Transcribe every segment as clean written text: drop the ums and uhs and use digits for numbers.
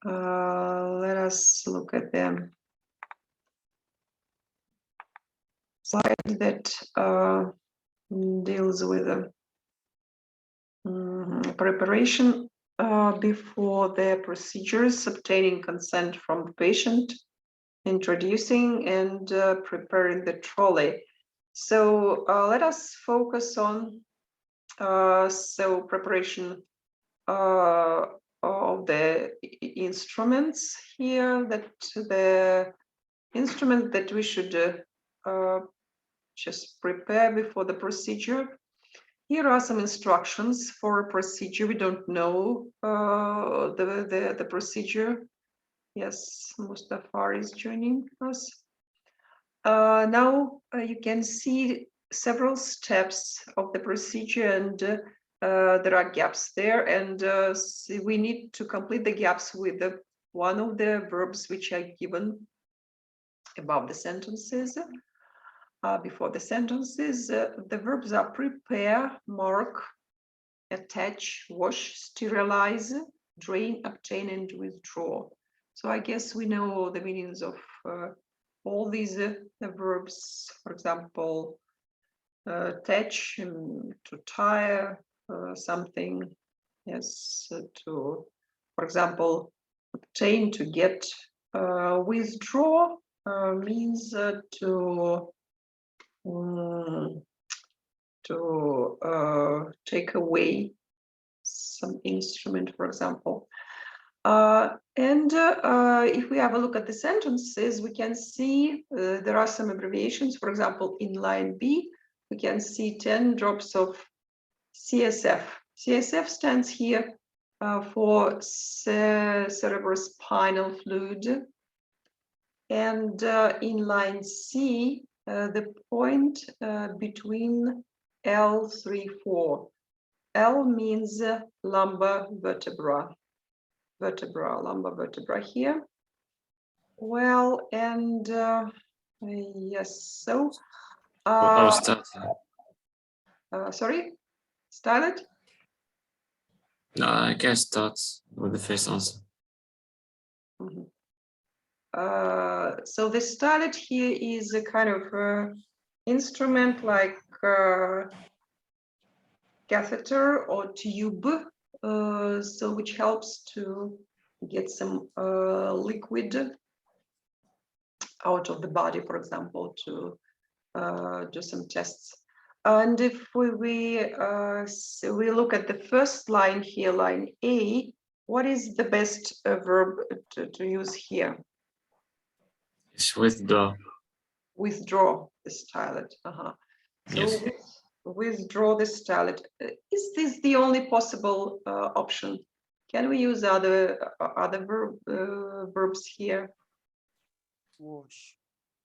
Let us look at the slide that deals with the preparation before the procedures, obtaining consent from the patient, introducing and preparing the trolley. So let us focus on preparation of the instruments here, that the instrument that we should just prepare before the procedure. Here are some instructions for a procedure. We don't know the procedure. Yes, Mustafar is joining us. Now you can see several steps of the procedure, and there are gaps there, and we need to complete the gaps with one of the verbs which are given above the sentences. Before the sentences, the verbs are prepare, mark, attach, wash, sterilize, drain, obtain, and withdraw. So I guess we know the meanings of all these verbs. For example, attach, to tie something. Yes, to, for example, obtain, to get. Withdraw means to take away some instrument, for example. And if we have a look at the sentences, we can see there are some abbreviations. For example, in line B, we can see 10 drops of CSF. CSF stands here for cerebrospinal fluid. And in line C, the point between L3-4. L means lumbar vertebra. Lumbar vertebra here. Well, and yes, so sorry, style it? No, I guess that's with the first answer. So the stylet here is a kind of instrument like catheter or tube, so which helps to get some liquid out of the body, for example, to do some tests. And if we look at the first line here, line A, what is the best verb to use here? It's withdraw. Withdraw the stylet. So yes. Withdraw the stylet. Is this the only possible option? Can we use other verbs here? Wash.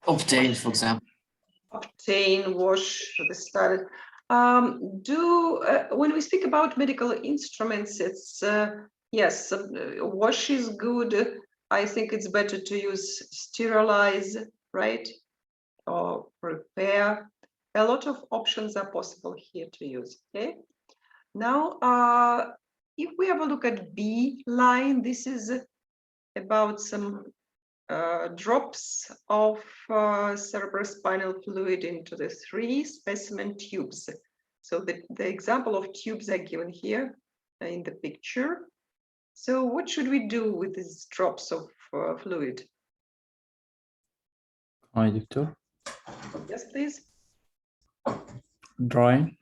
Obtain, for example. Obtain, wash the stylet. When we speak about medical instruments, it's yes, wash is good. I think it's better to use sterilize, right? Or prepare. A lot of options are possible here to use. Okay. Now, if we have a look at B line, this is about some drops of cerebrospinal fluid into the 3 specimen tubes. So the example of tubes are given here in the picture. So what should we do with these drops of fluid? Hi, doctor. Yes, please. Drain.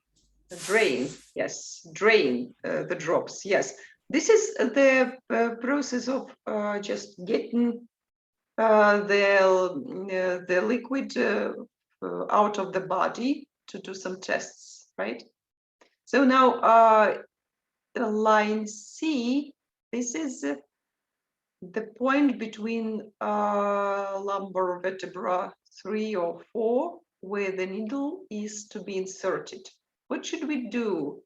Drain, yes, drain the drops, yes. This is the process of just getting the liquid out of the body to do some tests, right? So now the line C, this is the point between lumbar vertebra 3 or 4, where the needle is to be inserted. What should we do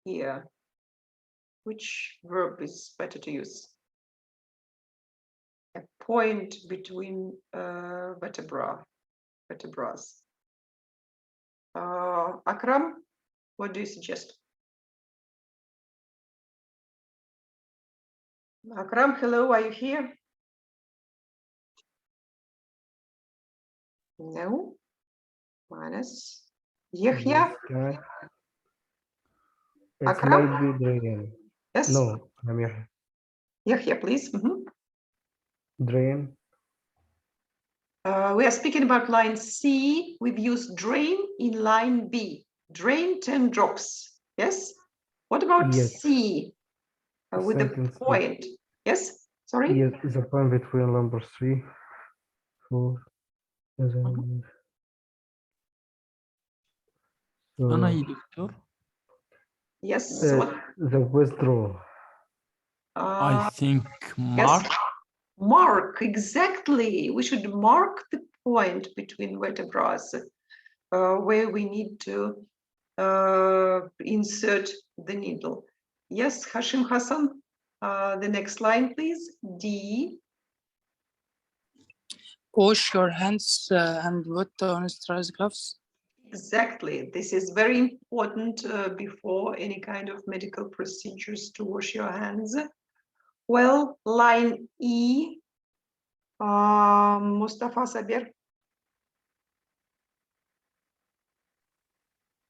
here? Which verb is better to use? A point between vertebras. Akram, what do you suggest? Akram, hello, are you here? No. Minus. Yahya? Yes, can I? It Akram? might be drain. Yes. No, I'm here. Yahya, please. Drain. We are speaking about line C. We've used drain in line B. Drain 10 drops. Yes. What about Yes. C? With the Sentence. point. Yes. Sorry. Yes, is a point between number 3, 4, 7. أنا So, يا دكتور. Yes. the withdrawal. I think mark. Yes. Mark, exactly. We should mark the point between vertebrae where we need to insert the needle. Yes, Hashim Hassan. The next line, please. D. Wash your hands and put on sterilized gloves. Exactly. This is very important before any kind of medical procedures to wash your hands. Well, line E. Mustafa Sabir.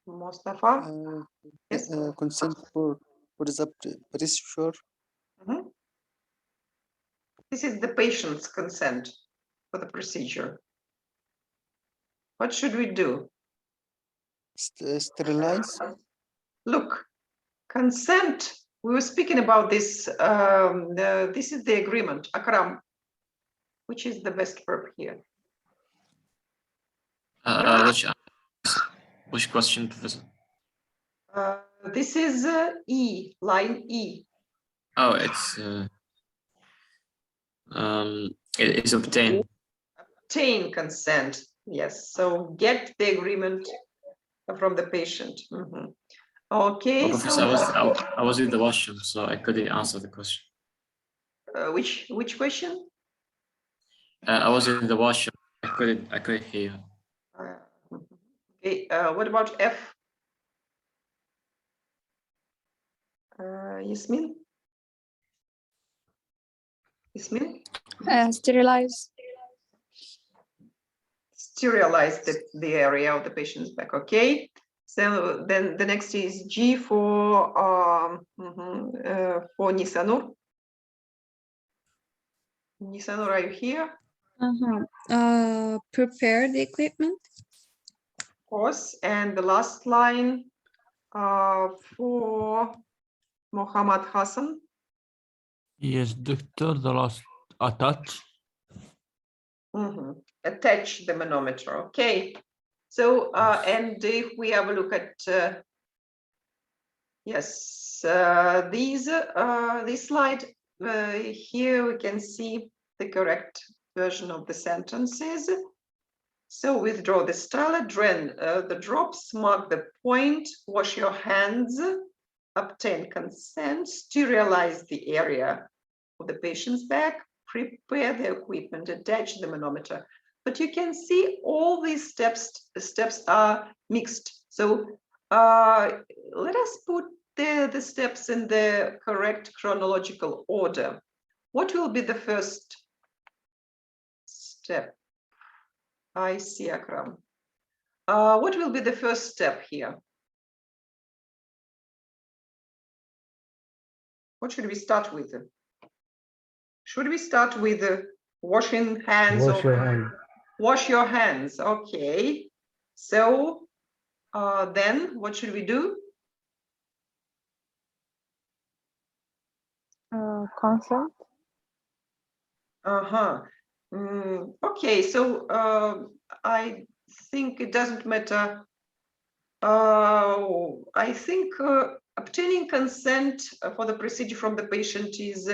Mustafa. Yes. Consent for the procedure. This is the patient's consent for the procedure. What should we do? Sterilize. Look, consent. We were speaking about this. This is the agreement. Akram, which is the best verb here? Which question, Professor? This is E, line E. Oh, it is obtain. Obtain consent. Yes. So get the agreement from the patient. Okay. Oh, Professor, I was in the washroom, so I couldn't answer the question. Which question? I was in the washroom. I couldn't hear you. Okay. What about F? Yasmin? Yasmin? Sterilize. Sterilize the area of the patient's back. Okay. So then the next is G for Nisanur. Nisanur, are you here? Prepare the equipment. Of course. And the last line for Mohammad Hassan. Yes, doctor, the last attach. Attach the manometer. Okay. So, and if we have a look at, yes, this slide, here we can see the correct version of the sentences. So withdraw the stylet, drain the drops, mark the point, wash your hands, obtain consent, sterilize the area of the patient's back, prepare the equipment, attach the manometer. But you can see all these steps are mixed. So let us put the steps in the correct chronological order. What will be the first step? I see, Akram. What will be the first step here? What should we start with? Should we start with washing hands? Wash your hands. Wash your hands. Okay. So then what should we do? Consent. Okay, so I think it doesn't matter. I think obtaining consent for the procedure from the patient is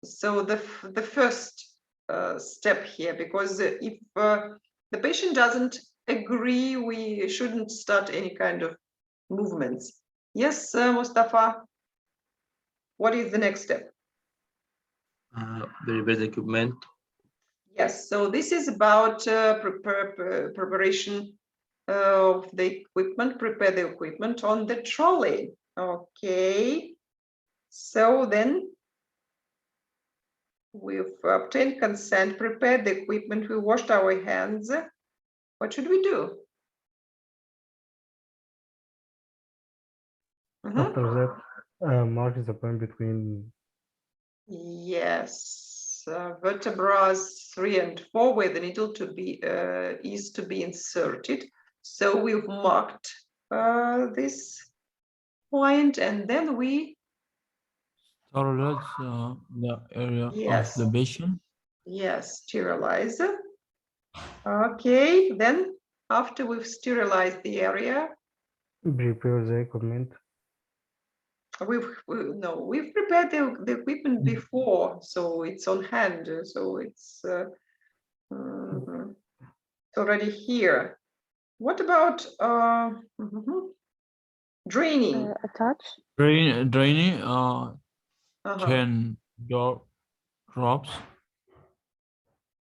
so the first step here, because if the patient doesn't agree, we shouldn't start any kind of movements. Yes, Mustafa, what is the next step? Prepare the equipment. Yes, so this is about preparation of the equipment, prepare the equipment on the trolley. Okay, so then We've obtained consent, prepared the equipment, we washed our hands. What should we do? Mhm. After that, mark the point between Yes, vertebrae 3 and 4, where the needle to be is to be inserted. So we've marked this point, and then we Sterilize the area Yes. of the patient. sterilize. Okay, then after we've sterilized the area, prepare the equipment. we've prepared the equipment before, so it's on hand, so it's it's already here. What about draining? Attach. Draining Uh-huh. can drops.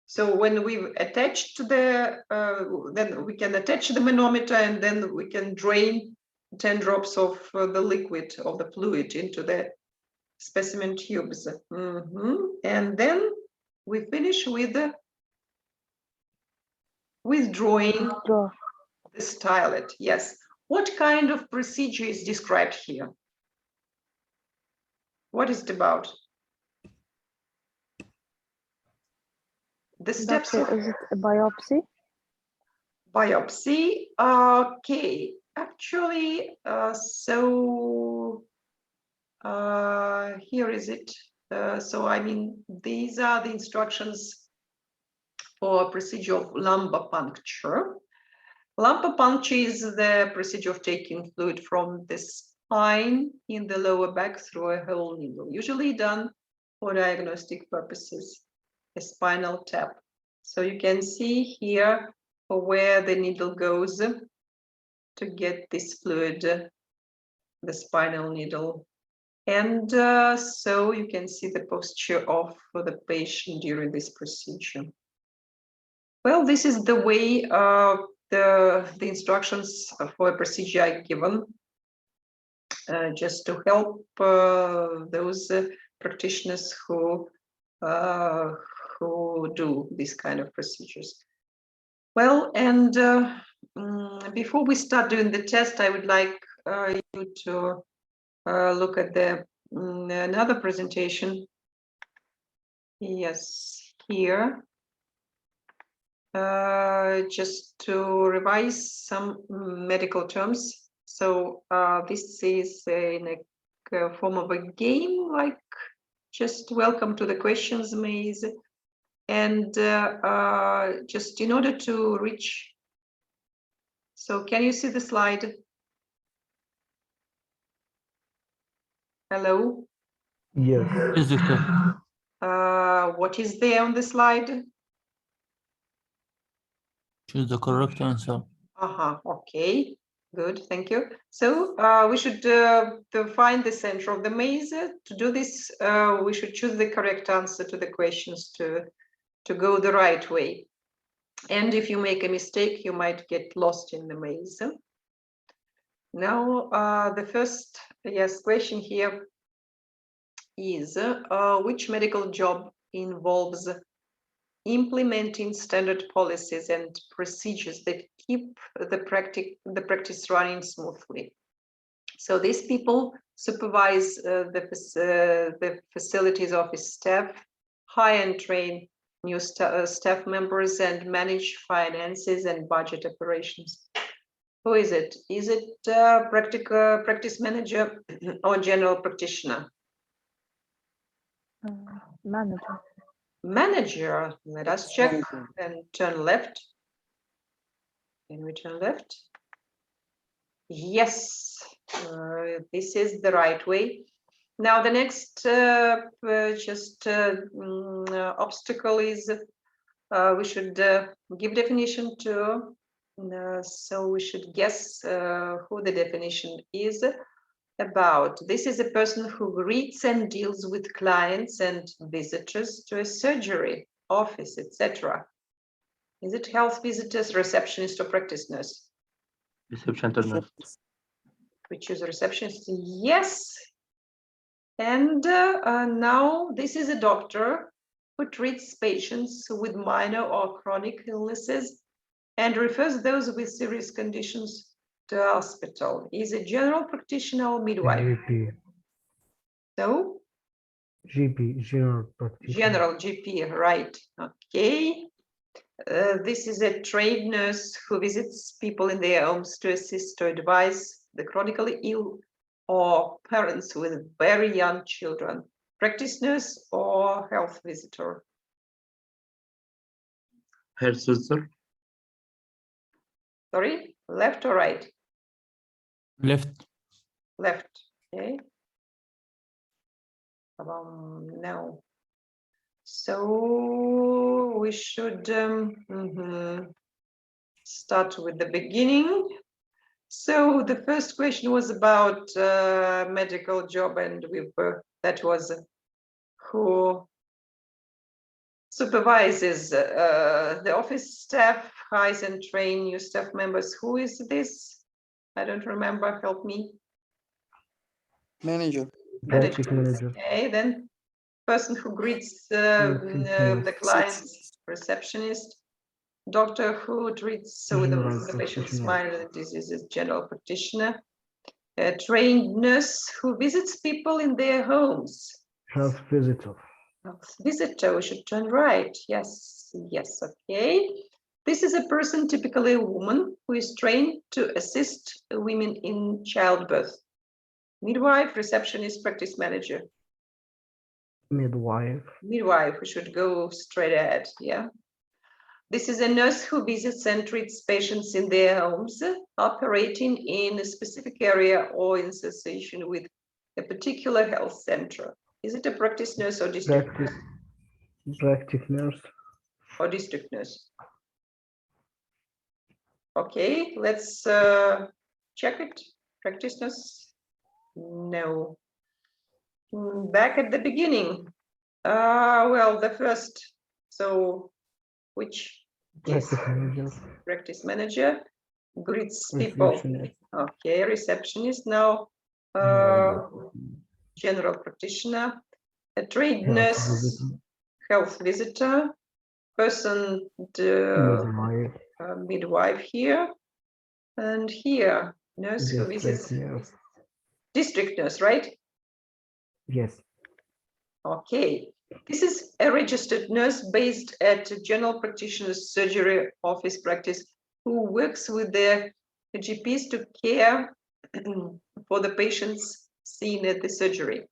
So when we've attached the, then we can attach the manometer, and then we can drain 10 drops of the liquid, of the fluid, into the specimen tubes. And then we finish with withdrawing Draw. the stylet. Yes. What kind of procedure is described here? What is it about? The steps Doctor, of is it a biopsy? biopsy. Okay, actually, so here is it. So I mean, these are the instructions for a procedure of lumbar puncture. Lumbar puncture is the procedure of taking fluid from the spine in the lower back through a whole needle, usually done for diagnostic purposes, a spinal tap. So you can see here where the needle goes to get this fluid, the spinal needle. And so you can see the posture of the patient during this procedure. Well, this is the way the instructions for a procedure are given, just to help those practitioners who do this kind of procedures. Well, and before we start doing the test, I would like you to look at the another presentation. Yes, here. Just to revise some medical terms. So this is in a form of a game, like just welcome to the questions maze. And just in order to reach, so can you see the slide? Hello? Yes. Yes, doctor. What is there on the slide? Choose the correct answer. Okay, good, thank you. So we should to find the center of the maze. To do this, we should choose the correct answer to the questions to go the right way. And if you make a mistake, you might get lost in the maze. Now, the first question here is which medical job involves implementing standard policies and procedures that keep the practice running smoothly. So these people supervise the facilities office staff, hire and train new staff members, and manage finances and budget operations. Who is it? Is it practice manager or general practitioner? Manager. Manager. Let us check and turn left. Can we turn left? Yes, this is the right way. Now the next obstacle is we should give definition to. So we should guess who the definition is about. This is a person who greets and deals with clients and visitors to a surgery, office, etc. Is it health visitors, receptionist, or practice nurse? Reception to nurse. We choose a receptionist. Yes. And now this is a doctor who treats patients with minor or chronic illnesses and refers those with serious conditions to hospital. Is a general practitioner or midwife? GP, So, general practitioner. general GP, right? Okay. This is a trained nurse who visits people in their homes to assist or advise the chronically ill or parents with very young children. Practice nurse or health visitor? Health visitor. Sorry, left or right? Left. Left, okay. No. So we should start with the beginning. So the first question was about medical job, and that was who supervises the office staff, hires and train new staff members. Who is this? I don't remember. Help me. Manager. Practice manager. Okay, then person who greets Receptionist. the clients, receptionist. Doctor who treats with General the patient's practitioner. minor diseases, general practitioner. A trained nurse who visits people in their homes. Health visitor. Visitor, we should turn right. Yes, yes, okay. This is a person, typically a woman, who is trained to assist women in childbirth. Midwife, receptionist, practice manager. Midwife. Midwife, we should go straight ahead, yeah. This is a nurse who visits and treats patients in their homes, operating in a specific area or in association with a particular health center. Is it a practice nurse or district nurse? Practice nurse. Or district nurse? Okay, let's check it. Practice nurse? No. Back at the beginning. Well, the first. So, which is Practice manager. practice manager greets people. Receptionist. Okay, receptionist now. General practitioner, a trained Health nurse, visitor. health visitor, person, Midwife. midwife here, and here, nurse who visits, District nurse. district nurse, right? Yes. Okay, this is a registered nurse based at a general practitioner's surgery office practice who works with their GPs to care for the patients seen at the surgery.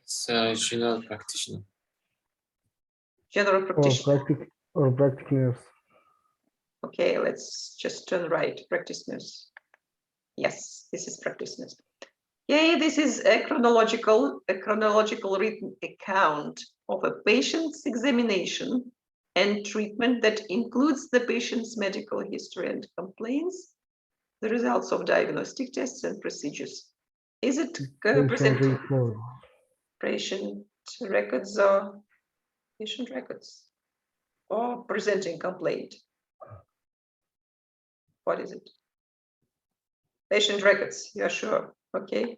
It's a general practitioner. General practitioner. Or practice nurse. Okay, let's just turn right, practice nurse. Yes, this is practice nurse. Okay, this is a chronological written account of a patient's examination and treatment that includes the patient's medical history and complaints, the results of diagnostic tests and procedures. Is it presented? Report. Patient records or patient records or presenting complaint? What is it? Patient records, you're sure? Okay.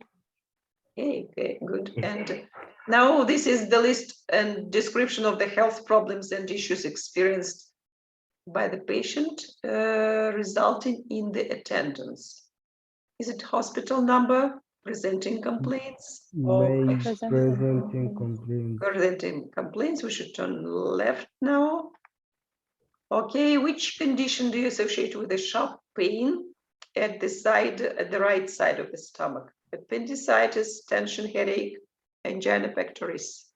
Okay, good. And now this is the list and description of the health problems and issues experienced by the patient, resulting in the attendance. Is it hospital number, presenting complaints? May Presenting presenting complaint. Presenting complaints, we should turn left now. Okay, which condition do you associate with a sharp pain at the right side of the stomach? Appendicitis, tension headache, angina pectoris.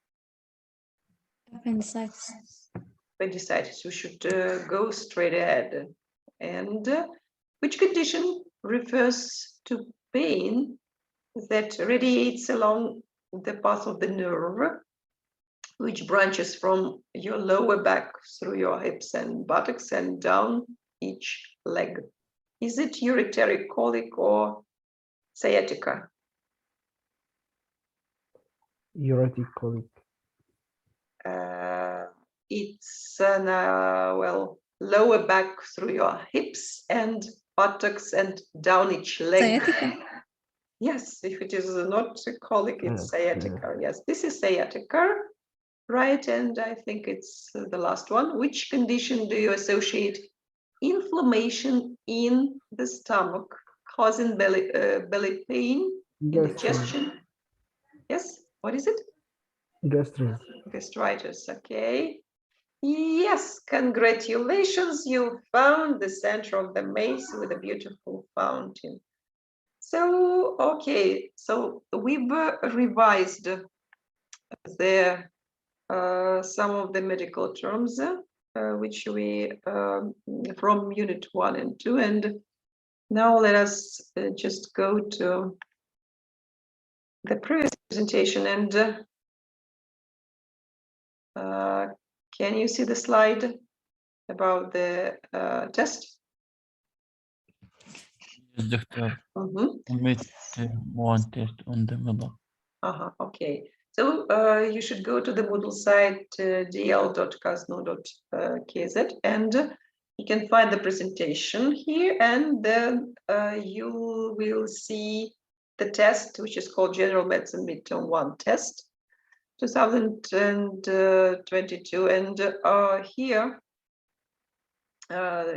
Appendicitis. Appendicitis, we should go straight ahead. And which condition refers to pain that radiates along the path of the nerve, which branches from your lower back through your hips and buttocks and down each leg? Is it ureteric colic or sciatica? Ureteric colic. It's well, lower back through your hips and buttocks and down each leg. Sciatica. Yes, if it is not colic, it's sciatica. Yes, this is sciatica. right? And I think it's the last one. Which condition do you associate inflammation in the stomach causing belly pain, indigestion? Yes, what is it? Gastritis. Gastritis, okay. Yes, congratulations, you found the center of the maze with a beautiful fountain. So, okay, so we've revised the some of the medical terms which we from unit 1 and 2, and now let us just go to the previous presentation and can you see the slide about the test? Yes, doctor. Mhm. Omit one test on the middle. Okay. So you should go to the Moodle site dl.kazno.kz and you can find the presentation here, and then you will see the test, which is called General Medicine Midterm 1 test 2022. And here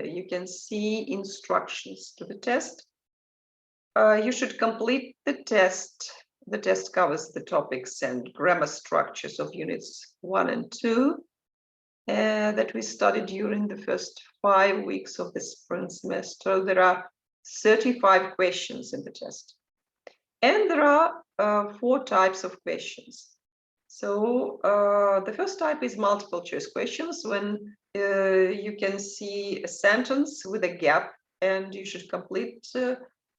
you can see instructions to the test. You should complete the test. The test covers the topics and grammar structures of units 1 and 2 that we studied during the first 5 weeks of the spring semester. There are 35 questions in the test. And there are 4 types of questions. So the first type is multiple choice questions, when you can see a sentence with a gap and you should complete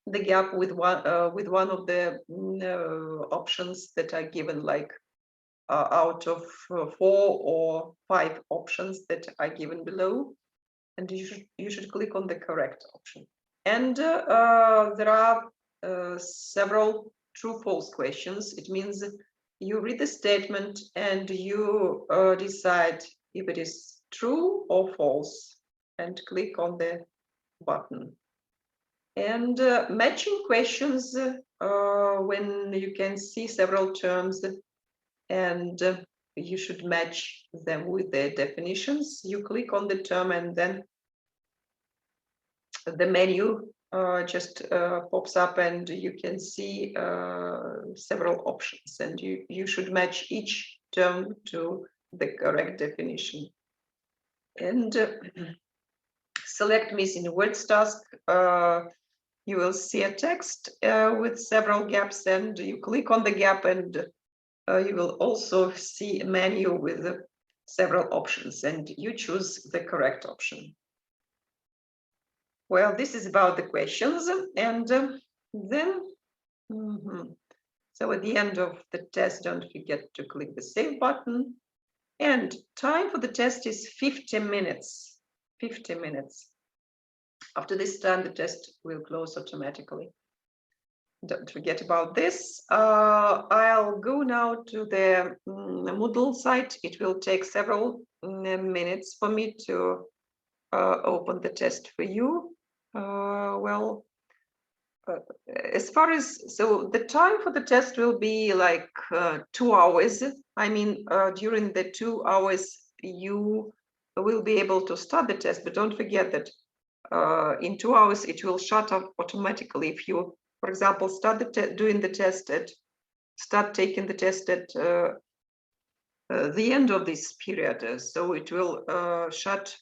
the gap with one of the options that are given, like out of 4 or 5 options that are given below, and you should click on the correct option. And there are several true-false questions. It means you read the statement and you decide if it is true or false, and click on the button. And matching questions, when you can see several terms and you should match them with their definitions. You click on the term and then the menu just pops up and you can see several options, and you should match each term to the correct definition. And select missing words task. You will see a text with several gaps, and you click on the gap, and you will also see a menu with several options, and you choose the correct option. Well, this is about the questions, and then so at the end of the test, don't forget to click the save button, and time for the test is 50 minutes. 50 minutes. After this time, the test will close automatically. Don't forget about this. I'll go now to the Moodle site. It will take several minutes for me to open the test for you. As far as, so the time for the test will be like 2 hours. I mean, during the 2 hours, you will be able to start the test, but don't forget that in 2 hours, it will shut off automatically. If you, for example, start doing the test start taking the test at the end of this period, so it will shut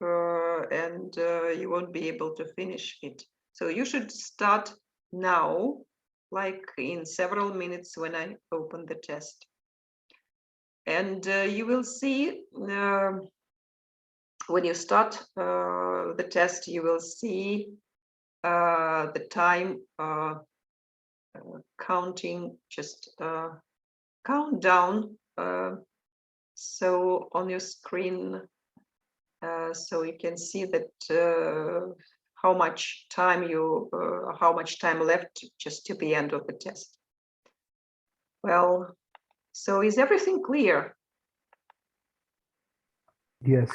and you won't be able to finish it. So you should start now, like in several minutes when I open the test. And you will see when you start the test, you will see the time counting, just countdown. So on your screen, so you can see that how much time left just to the end of the test. Well, so is everything clear? Yes.